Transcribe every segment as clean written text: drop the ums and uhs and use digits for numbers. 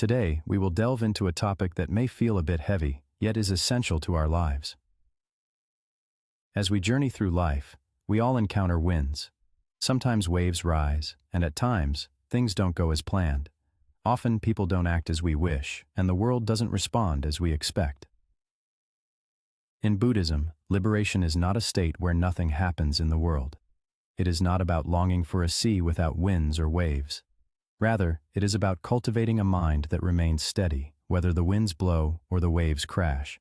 Today, we will delve into a topic that may feel a bit heavy, yet is essential to our lives. As we journey through life, we all encounter winds. Sometimes waves rise, and at times, things don't go as planned. Often people don't act as we wish, and the world doesn't respond as we expect. In Buddhism, liberation is not a state where nothing happens in the world. It is not about longing for a sea without winds or waves. Rather, it is about cultivating a mind that remains steady, whether the winds blow or the waves crash.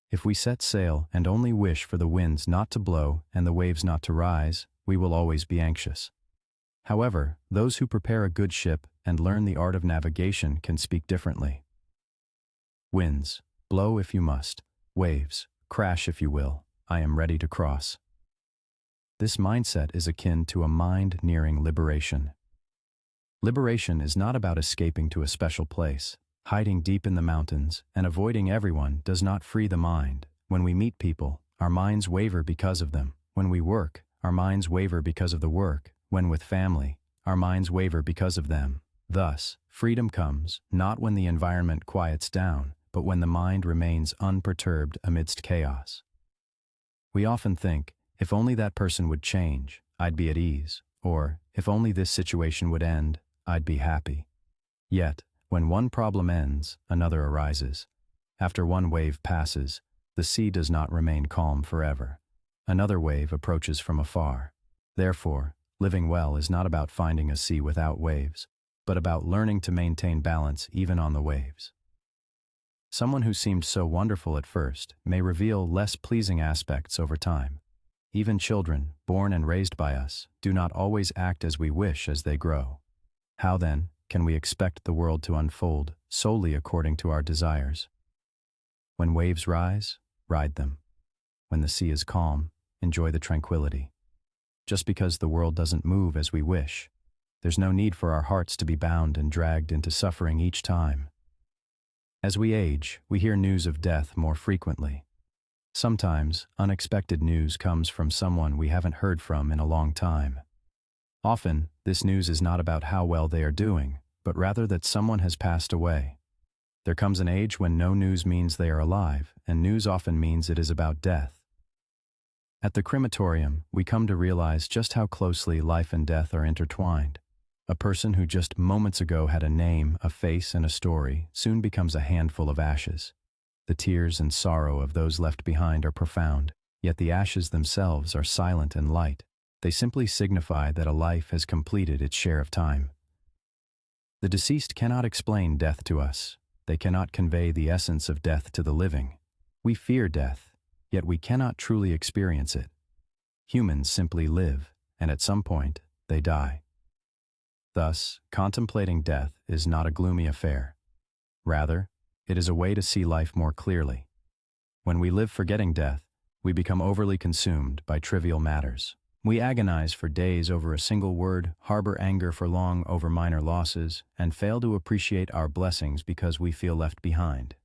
If we set sail and only wish for the winds not to blow and the waves not to rise, we will always be anxious. However, those who prepare a good ship and learn the art of navigation can speak differently. Winds, blow if you must. Waves, crash if you will. I am ready to cross. This mindset is akin to a mind nearing liberation. Liberation is not about escaping to a special place. Hiding deep in the mountains and avoiding everyone does not free the mind. When we meet people, our minds waver because of them. When we work, our minds waver because of the work. When with family, our minds waver because of them. Thus, freedom comes not when the environment quiets down, but when the mind remains unperturbed amidst chaos. We often think, if only that person would change, I'd be at ease, or if only this situation would end, I'd be happy. Yet, when one problem ends, another arises. After one wave passes, the sea does not remain calm forever. Another wave approaches from afar. Therefore, living well is not about finding a sea without waves, but about learning to maintain balance even on the waves. Someone who seemed so wonderful at first may reveal less pleasing aspects over time. Even children, born and raised by us, do not always act as we wish as they grow. How then can we expect the world to unfold solely according to our desires? When waves rise, ride them. When the sea is calm, enjoy the tranquility. Just because the world doesn't move as we wish, there's no need for our hearts to be bound and dragged into suffering each time. As we age, we hear news of death more frequently. Sometimes, unexpected news comes from someone we haven't heard from in a long time. Often, this news is not about how well they are doing, but rather that someone has passed away. There comes an age when no news means they are alive, and news often means it is about death. At the crematorium, we come to realize just how closely life and death are intertwined. A person who just moments ago had a name, a face, and a story soon becomes a handful of ashes. The tears and sorrow of those left behind are profound, yet the ashes themselves are silent and light. They simply signify that a life has completed its share of time. The deceased cannot explain death to us. They cannot convey the essence of death to the living. We fear death, yet we cannot truly experience it. Humans simply live, and at some point, they die. Thus, contemplating death is not a gloomy affair. Rather, it is a way to see life more clearly. When we live forgetting death, we become overly consumed by trivial matters. We agonize for days over a single word, harbor anger for long over minor losses, and fail to appreciate our blessings because we feel left behind.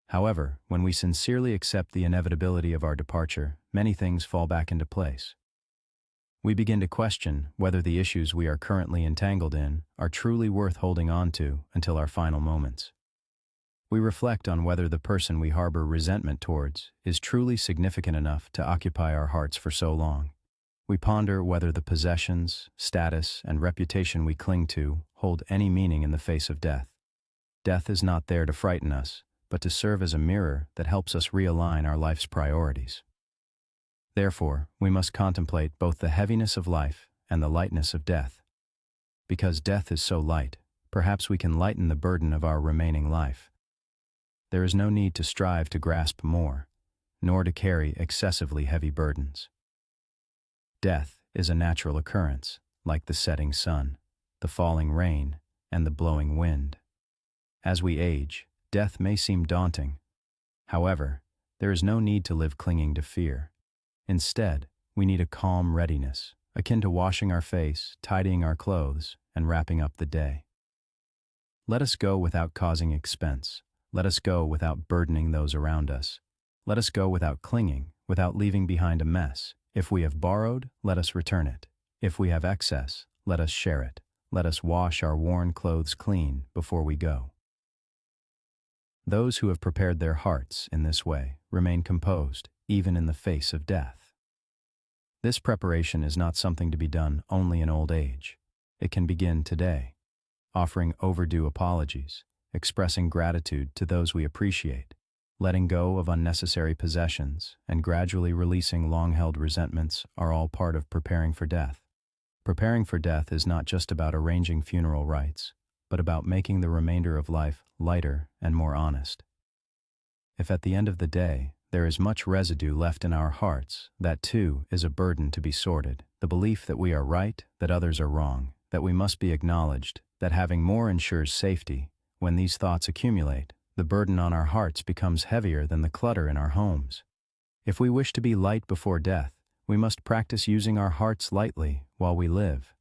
However, when we sincerely accept the inevitability of our departure, many things fall back into place. We begin to question whether the issues we are currently entangled in are truly worth holding on to until our final moments. We reflect on whether the person we harbor resentment towards is truly significant enough to occupy our hearts for so long. We ponder whether the possessions, status, and reputation we cling to hold any meaning in the face of death. Death is not there to frighten us, but to serve as a mirror that helps us realign our life's priorities. Therefore, we must contemplate both the heaviness of life and the lightness of death. Because death is so light, perhaps we can lighten the burden of our remaining life. There is no need to strive to grasp more, nor to carry excessively heavy burdens. Death is a natural occurrence, like the setting sun, the falling rain, and the blowing wind. As we age, death may seem daunting. However, there is no need to live clinging to fear. Instead, we need a calm readiness, akin to washing our face, tidying our clothes, and wrapping up the day. Let us go without causing expense. Let us go without burdening those around us. Let us go without clinging, without leaving behind a mess. If we have borrowed, let us return it. If we have excess, let us share it. Let us wash our worn clothes clean before we go. Those who have prepared their hearts in this way remain composed, even in the face of death. This preparation is not something to be done only in old age. It can begin today, offering overdue apologies, expressing gratitude to those we appreciate, letting go of unnecessary possessions, and gradually releasing long-held resentments are all part of preparing for death. Preparing for death is not just about arranging funeral rites, but about making the remainder of life lighter and more honest. If at the end of the day, there is much residue left in our hearts, that too is a burden to be sorted. The belief that we are right, that others are wrong, that we must be acknowledged, that having more ensures safety. When these thoughts accumulate, the burden on our hearts becomes heavier than the clutter in our homes. If we wish to be light before death, we must practice using our hearts lightly while we live.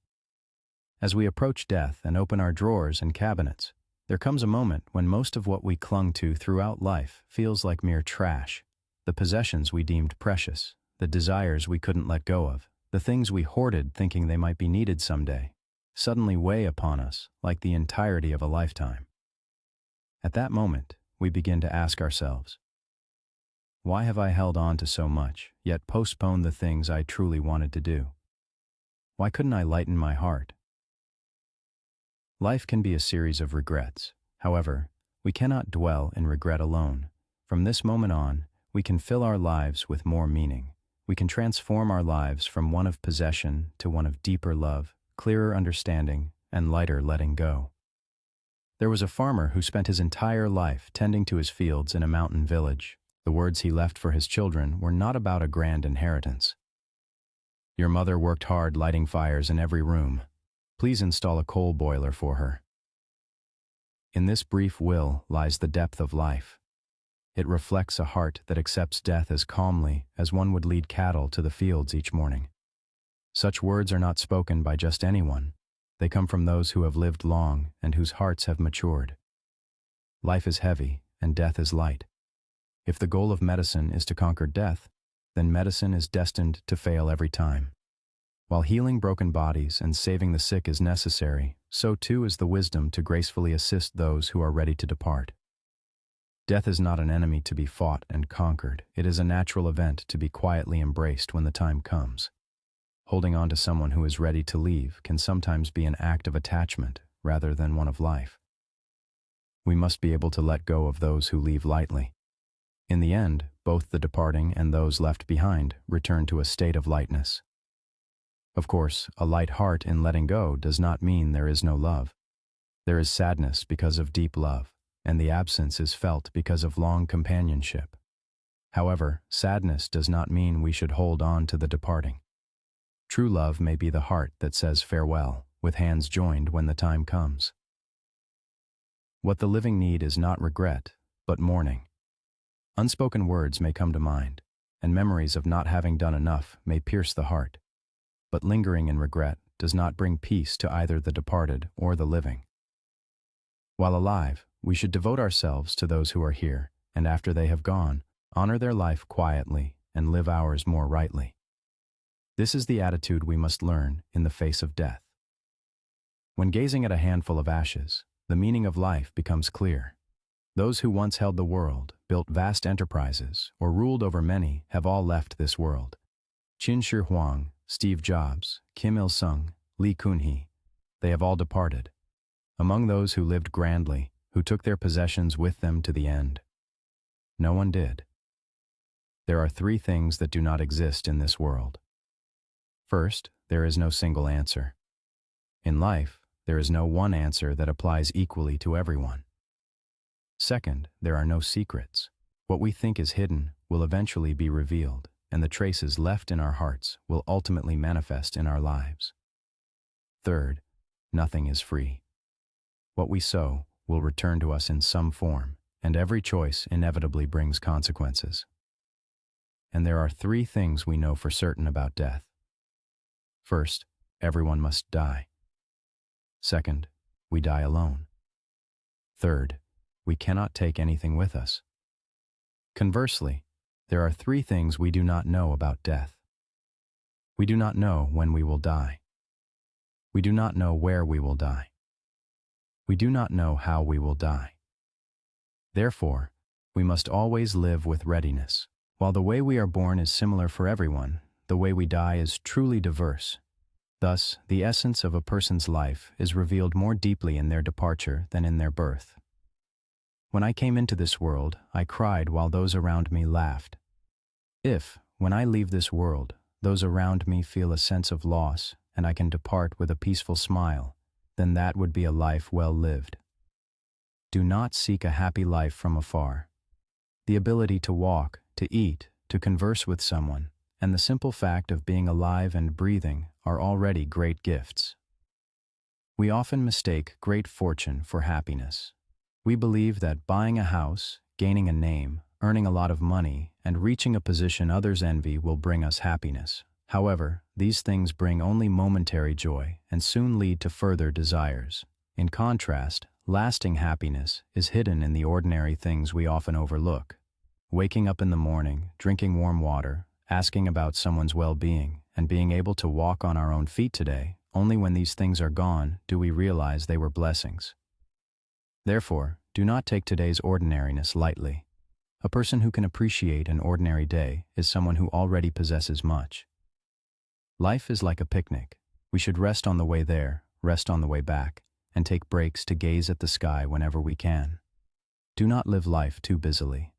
As we approach death and open our drawers and cabinets, there comes a moment when most of what we clung to throughout life feels like mere trash. The possessions we deemed precious, the desires we couldn't let go of, the things we hoarded thinking they might be needed someday, suddenly weigh upon us like the entirety of a lifetime. At that moment, we begin to ask ourselves, why have I held on to so much, yet postponed the things I truly wanted to do? Why couldn't I lighten my heart? Life can be a series of regrets. However, we cannot dwell in regret alone. From this moment on, we can fill our lives with more meaning. We can transform our lives from one of possession to one of deeper love, clearer understanding, and lighter letting go. There was a farmer who spent his entire life tending to his fields in a mountain village. The words he left for his children were not about a grand inheritance. Your mother worked hard lighting fires in every room. Please install a coal boiler for her. In this brief will lies the depth of life. It reflects a heart that accepts death as calmly as one would lead cattle to the fields each morning. Such words are not spoken by just anyone. They come from those who have lived long and whose hearts have matured. Life is heavy and death is light. If the goal of medicine is to conquer death, then medicine is destined to fail every time. While healing broken bodies and saving the sick is necessary, so too is the wisdom to gracefully assist those who are ready to depart. Death is not an enemy to be fought and conquered. It is a natural event to be quietly embraced when the time comes. Holding on to someone who is ready to leave can sometimes be an act of attachment rather than one of life. We must be able to let go of those who leave lightly. In the end, both the departing and those left behind return to a state of lightness. Of course, a light heart in letting go does not mean there is no love. There is sadness because of deep love, and the absence is felt because of long companionship. However, sadness does not mean we should hold on to the departing. True love may be the heart that says farewell, with hands joined when the time comes. What the living need is not regret, but mourning. Unspoken words may come to mind, and memories of not having done enough may pierce the heart. But lingering in regret does not bring peace to either the departed or the living. While alive, we should devote ourselves to those who are here, and after they have gone, honor their life quietly and live ours more rightly. This is the attitude we must learn in the face of death. When gazing at a handful of ashes, the meaning of life becomes clear. Those who once held the world, built vast enterprises, or ruled over many have all left this world. Qin Shi Huang, Steve Jobs, Kim Il-sung, Lee Kun-hee, they have all departed. Among those who lived grandly, who took their possessions with them to the end, no one did. There are three things that do not exist in this world. First, there is no single answer. In life, there is no one answer that applies equally to everyone. Second, there are no secrets. What we think is hidden will eventually be revealed, and the traces left in our hearts will ultimately manifest in our lives. Third, nothing is free. What we sow will return to us in some form, and every choice inevitably brings consequences. And there are three things we know for certain about death. First, everyone must die. Second, we die alone. Third, we cannot take anything with us. Conversely, there are three things we do not know about death. We do not know when we will die. We do not know where we will die. We do not know how we will die. Therefore, we must always live with readiness. While the way we are born is similar for everyone, the way we die is truly diverse. Thus, the essence of a person's life is revealed more deeply in their departure than in their birth. When I came into this world, I cried while those around me laughed. If, when I leave this world, those around me feel a sense of loss and I can depart with a peaceful smile, then that would be a life well lived. Do not seek a happy life from afar. The ability to walk, to eat, to converse with someone, and the simple fact of being alive and breathing are already great gifts. We often mistake great fortune for happiness. We believe that buying a house, gaining a name, earning a lot of money, and reaching a position others envy will bring us happiness. However, these things bring only momentary joy and soon lead to further desires. In contrast, lasting happiness is hidden in the ordinary things we often overlook. Waking up in the morning, drinking warm water, asking about someone's well-being, and being able to walk on our own feet today, only when these things are gone do we realize they were blessings. Therefore, do not take today's ordinariness lightly. A person who can appreciate an ordinary day is someone who already possesses much. Life is like a picnic. We should rest on the way there, rest on the way back, and take breaks to gaze at the sky whenever we can. Do not live life too busily.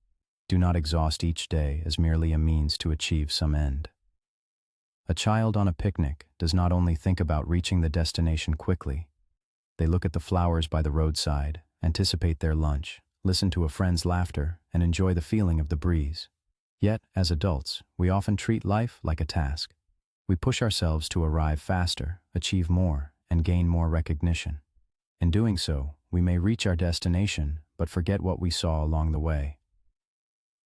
Do not exhaust each day as merely a means to achieve some end. A child on a picnic does not only think about reaching the destination quickly. They look at the flowers by the roadside, anticipate their lunch, listen to a friend's laughter, and enjoy the feeling of the breeze. Yet, as adults, we often treat life like a task. We push ourselves to arrive faster, achieve more, and gain more recognition. In doing so, we may reach our destination, but forget what we saw along the way.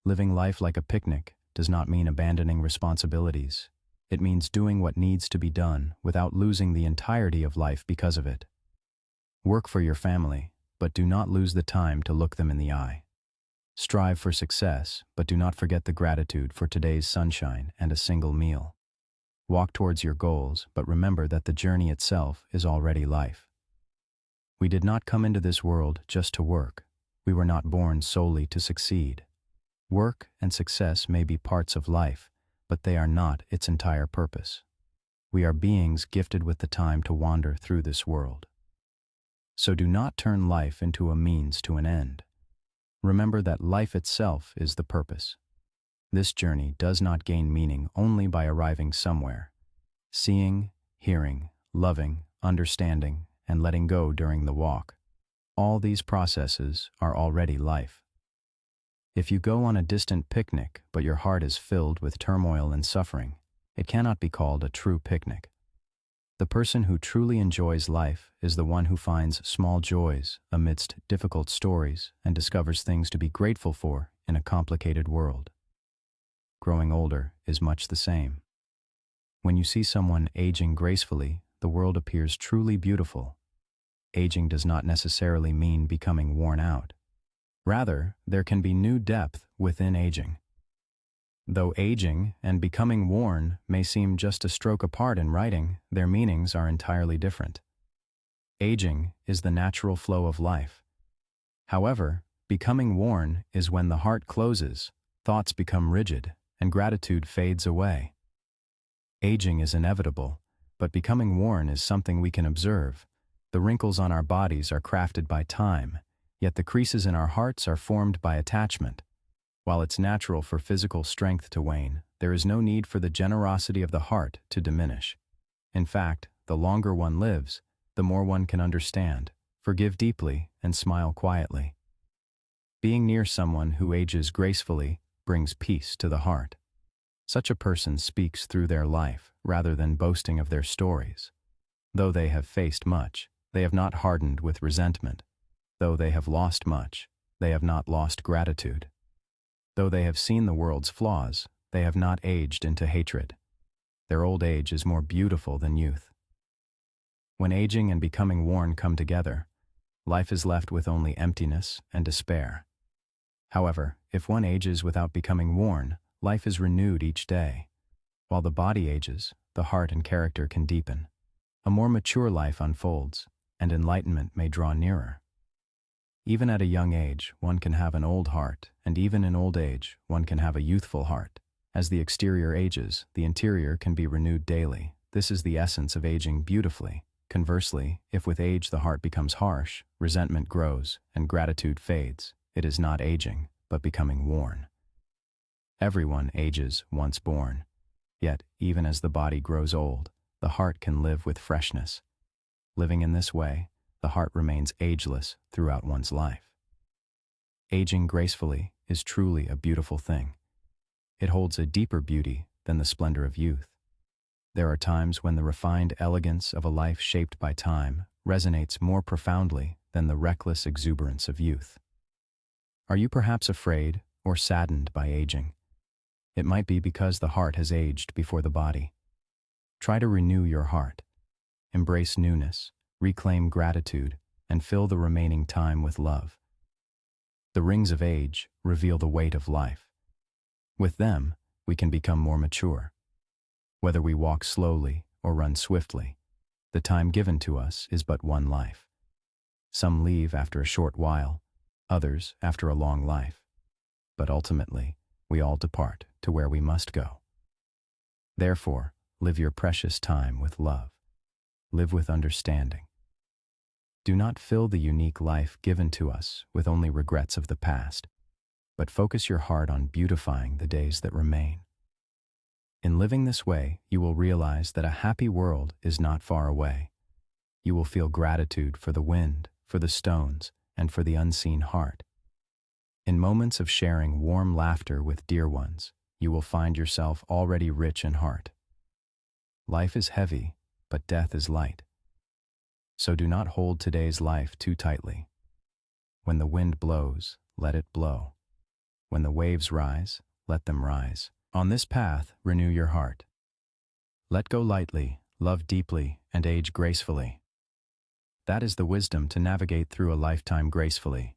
Living life like a picnic does not mean abandoning responsibilities. It means doing what needs to be done without losing the entirety of life because of it. Work for your family, but do not lose the time to look them in the eye. Strive for success, but do not forget the gratitude for today's sunshine and a single meal. Walk towards your goals, but remember that the journey itself is already life. We did not come into this world just to work. We were not born solely to succeed. Work and success may be parts of life, but they are not its entire purpose. We are beings gifted with the time to wander through this world. So do not turn life into a means to an end. Remember that life itself is the purpose. This journey does not gain meaning only by arriving somewhere. Seeing, hearing, loving, understanding, and letting go during the walk. All these processes are already life. If you go on a distant picnic but your heart is filled with turmoil and suffering, it cannot be called a true picnic. The person who truly enjoys life is the one who finds small joys amidst difficult stories and discovers things to be grateful for in a complicated world. Growing older is much the same. When you see someone aging gracefully, the world appears truly beautiful. Aging does not necessarily mean becoming worn out. Rather, there can be new depth within aging. Though aging and becoming worn may seem just a stroke apart in writing, their meanings are entirely different. Aging is the natural flow of life. However, becoming worn is when the heart closes, thoughts become rigid, and gratitude fades away. Aging is inevitable, but becoming worn is something we can observe. The wrinkles on our bodies are crafted by time, yet the creases in our hearts are formed by attachment. While it's natural for physical strength to wane, there is no need for the generosity of the heart to diminish. In fact, the longer one lives, the more one can understand, forgive deeply, and smile quietly. Being near someone who ages gracefully brings peace to the heart. Such a person speaks through their life rather than boasting of their stories. Though they have faced much, they have not hardened with resentment. Though they have lost much, they have not lost gratitude. Though they have seen the world's flaws, they have not aged into hatred. Their old age is more beautiful than youth. When aging and becoming worn come together, life is left with only emptiness and despair. However, if one ages without becoming worn, life is renewed each day. While the body ages, the heart and character can deepen. A more mature life unfolds, and enlightenment may draw nearer. Even at a young age, one can have an old heart, and even in old age, one can have a youthful heart. As the exterior ages, the interior can be renewed daily. This is the essence of aging beautifully. Conversely, if with age the heart becomes harsh, resentment grows, and gratitude fades, it is not aging, but becoming worn. Everyone ages once born. Yet, even as the body grows old, the heart can live with freshness. Living in this way, the heart remains ageless throughout one's life. Aging gracefully is truly a beautiful thing. It holds a deeper beauty than the splendor of youth. There are times when the refined elegance of a life shaped by time resonates more profoundly than the reckless exuberance of youth. Are you perhaps afraid or saddened by aging? It might be because the heart has aged before the body. Try to renew your heart. Embrace newness, reclaim gratitude, and fill the remaining time with love. The rings of age reveal the weight of life. With them, we can become more mature. Whether we walk slowly or run swiftly, the time given to us is but one life. Some leave after a short while, others after a long life. But ultimately, we all depart to where we must go. Therefore, live your precious time with love. Live with understanding. Do not fill the unique life given to us with only regrets of the past, but focus your heart on beautifying the days that remain. In living this way, you will realize that a happy world is not far away. You will feel gratitude for the wind, for the stones, and for the unseen heart. In moments of sharing warm laughter with dear ones, you will find yourself already rich in heart. Life is heavy, but death is light. So do not hold today's life too tightly. When the wind blows, let it blow. When the waves rise, let them rise. On this path, renew your heart. Let go lightly, love deeply, and age gracefully. That is the wisdom to navigate through a lifetime gracefully.